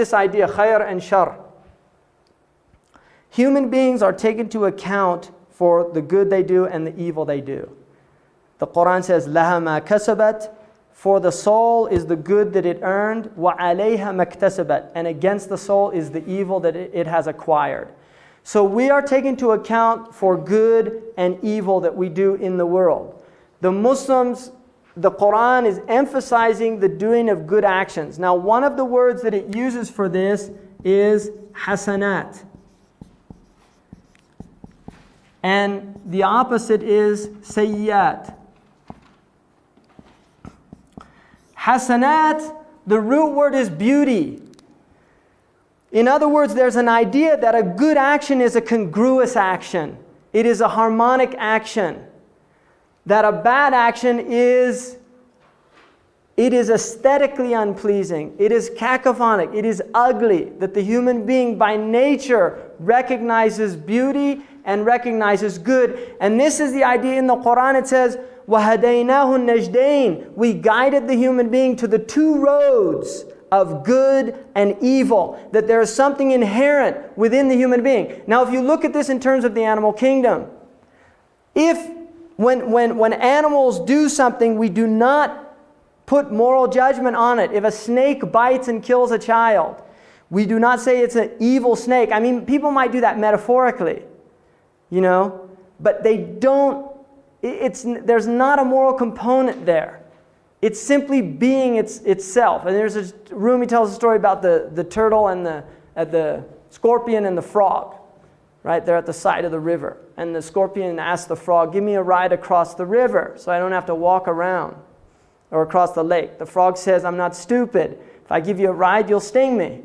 This idea, khair and shar. Human beings are taken into account for the good they do and the evil they do. The Quran says, لَهَا مَا كَسَبَتْ, for the soul is the good that it earned, وَعَلَيْهَا مَكْتَسَبَتْ, and against the soul is the evil that it has acquired. So we are taken into account for good and evil that we do in the world. The Muslims, the Quran is emphasizing the doing of good actions. Now, one of the words that it uses for this is hasanat. And the opposite is sayyat. Hasanat, the root word is beauty. In other words, there's an idea that a good action is a congruous action. It is a harmonic action. That a bad action is aesthetically unpleasing. It is cacophonic. It is ugly. That the human being by nature recognizes beauty and recognizes good. And this is the idea in the Quran. It says, وَهَدَيْنَاهُ النَّجْدَيْنِ, we guided the human being to the two roads of good and evil. That there is something inherent within the human being. Now if you look at this in terms of the animal kingdom, when animals do something, we do not put moral judgment on it. If a snake bites and kills a child, we do not say it's an evil snake. I mean, people might do that metaphorically, but they don't. There's not a moral component there. It's simply being itself. And there's a Rumi tells a story about the turtle and the scorpion and the frog. Right, they're at the side of the river. And the scorpion asks the frog, give me a ride across the river so I don't have to walk around or across the lake. The frog says, I'm not stupid. If I give you a ride, you'll sting me.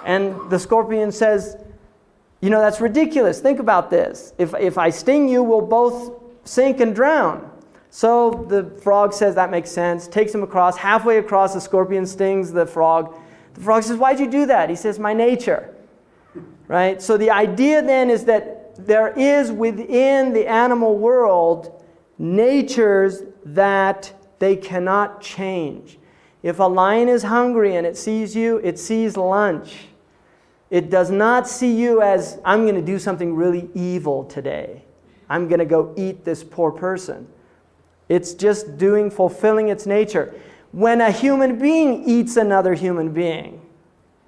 And the scorpion says, that's ridiculous. Think about this. If I sting you, we'll both sink and drown. So the frog says, that makes sense. Takes him across. Halfway across, the scorpion stings the frog. The frog says, why'd you do that? He says, my nature. Right? So the idea then is that there is within the animal world natures that they cannot change. If a lion is hungry and it sees you, it sees lunch. It does not see you as, I'm going to do something really evil today. I'm going to go eat this poor person. It's just fulfilling its nature. When a human being eats another human being,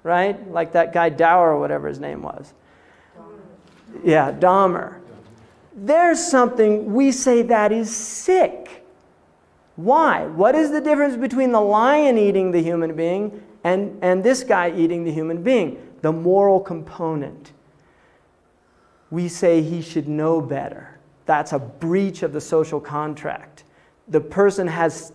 right? Like that guy Dower or whatever his name was. Yeah, Dahmer. There's something we say that is sick. Why? What is the difference between the lion eating the human being and this guy eating the human being? The moral component. We say he should know better. That's a breach of the social contract. The person has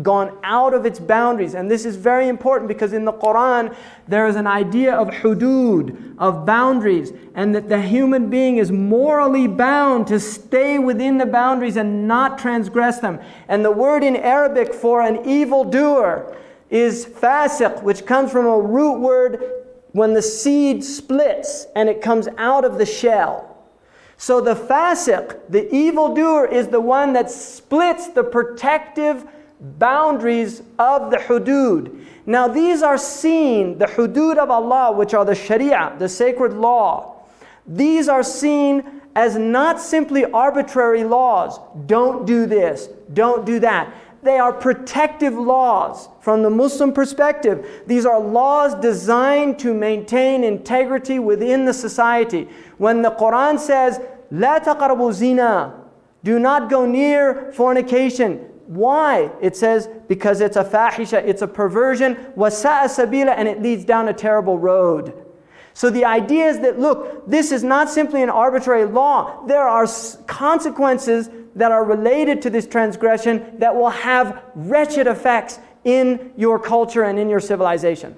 gone out of its boundaries. And this is very important because in the Quran there is an idea of hudud, of boundaries, and that the human being is morally bound to stay within the boundaries and not transgress them. And the word in Arabic for an evildoer is fasiq, which comes from a root word when the seed splits and it comes out of the shell. So the fasiq, the evildoer, is the one that splits the protective boundaries of the hudud. Now these are seen, the hudud of Allah, which are the sharia, the sacred law. These are seen as not simply arbitrary laws. Don't do this, don't do that. They are protective laws from the Muslim perspective. These are laws designed to maintain integrity within the society. When the Quran says, "La taqrabu zina," do not go near fornication. Why? It says because it's a fahisha, it's a perversion, wasa'a sabila, and it leads down a terrible road. So the idea is that, look, this is not simply an arbitrary law. There are consequences that are related to this transgression that will have wretched effects in your culture and in your civilization.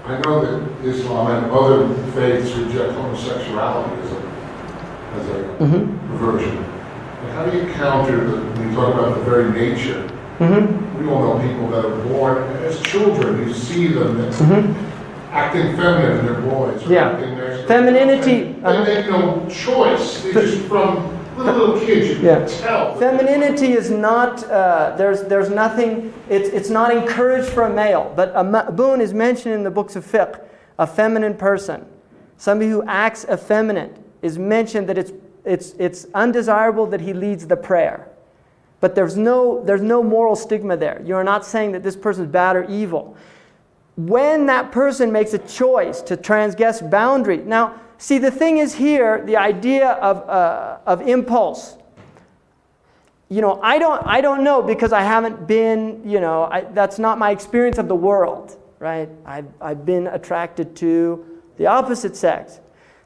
I know that Islam and other faiths reject homosexuality as a perversion. But how do you counter when you talk about the very nature? We all know people that are born as children. You see them acting feminine, they're boys. Yeah. Acting Femininity. They make no choice. They just from little kids, you can tell. Femininity is not, there's nothing, it's not encouraged for a male. But a ma'boon is mentioned in the books of fiqh, a feminine person. Somebody who acts effeminate is mentioned that it's undesirable that he leads the prayer. But there's no moral stigma there. You're not saying that this person is bad or evil. When that person makes a choice to transgress boundary. Now, see, the thing is here, the idea of impulse. I don't know because I haven't been, that's not my experience of the world, right? I've been attracted to the opposite sex.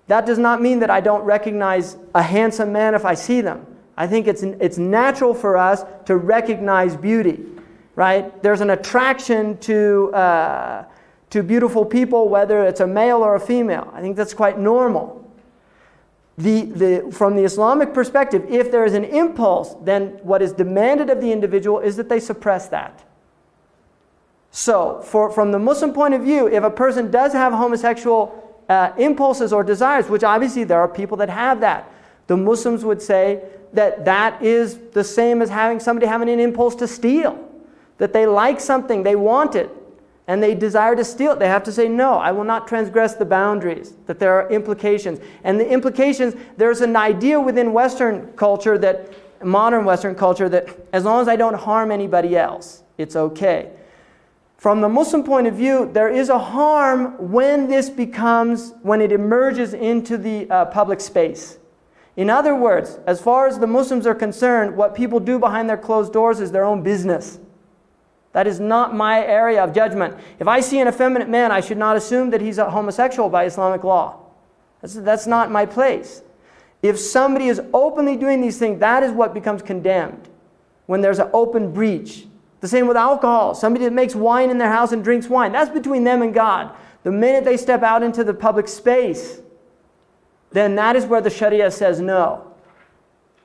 That does not mean that I don't recognize a handsome man if I see them. I think it's natural for us to recognize beauty, right? There's an attraction to beautiful people, whether it's a male or a female. I think that's quite normal. From the Islamic perspective, if there is an impulse, then what is demanded of the individual is that they suppress that. So, from the Muslim point of view, if a person does have homosexual impulses or desires, which obviously there are people that have that, the Muslims would say that is the same as somebody having an impulse to steal. That they like something, they want it, and they desire to steal it. They have to say, no, I will not transgress the boundaries. That there are implications. And the implications, there's an idea within Western culture, modern Western culture, that as long as I don't harm anybody else, it's okay. From the Muslim point of view, there is a harm when it emerges into the public space. In other words, as far as the Muslims are concerned, what people do behind their closed doors is their own business. That is not my area of judgment. If I see an effeminate man, I should not assume that he's a homosexual by Islamic law. That's not my place. If somebody is openly doing these things, that is what becomes condemned. When there's an open breach. The same with alcohol. Somebody that makes wine in their house and drinks wine, that's between them and God. The minute they step out into the public space, then that is where the Sharia says no.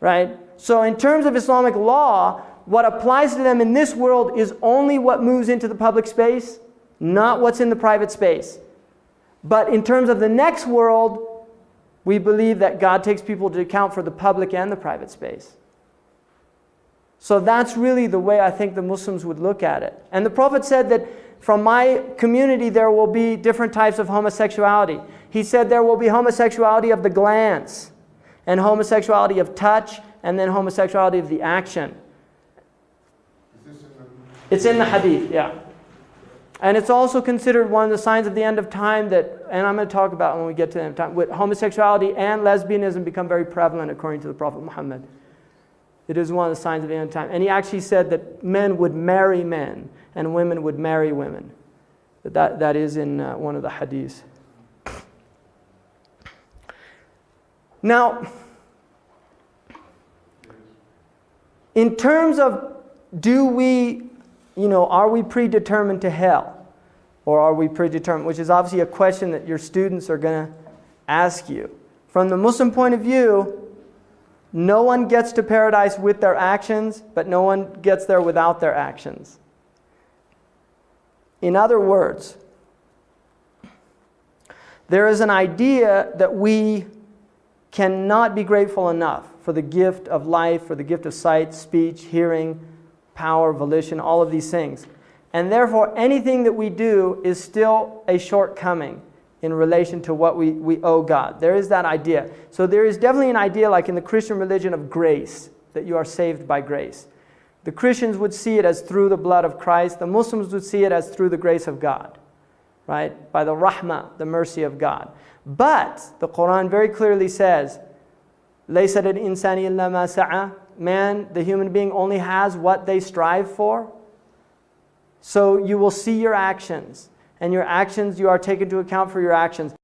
Right? So in terms of Islamic law, what applies to them in this world is only what moves into the public space, not what's in the private space. But in terms of the next world, we believe that God takes people to account for the public and the private space. So that's really the way I think the Muslims would look at it. And the Prophet said that from my community there will be different types of homosexuality. He said there will be homosexuality of the glance, and homosexuality of touch, and then homosexuality of the action. It's in the hadith, yeah. And it's also considered one of the signs of the end of time and I'm going to talk about when we get to the end of time, with homosexuality and lesbianism become very prevalent according to the Prophet Muhammad. It is one of the signs of the end of time. And he actually said that men would marry men and women would marry women. That is in one of the hadiths. Now, in terms of are we predetermined to hell? Or are we predetermined? Which is obviously a question that your students are going to ask you. From the Muslim point of view, no one gets to paradise with their actions, but no one gets there without their actions. In other words, there is an idea that we cannot be grateful enough for the gift of life, for the gift of sight, speech, hearing, power, volition, all of these things. And therefore, anything that we do is still a shortcoming in relation to what we owe God. There is that idea. So there is definitely an idea, like in the Christian religion, of grace, that you are saved by grace. The Christians would see it as through the blood of Christ. The Muslims would see it as through the grace of God, right? By the rahmah, the mercy of God. But the Quran very clearly says, لَيْسَ لِلْإِنسَانِ إِلَّا مَا سَعَى. Man, the human being, only has what they strive for. So you will see your actions. And your actions, you are taken to account for your actions.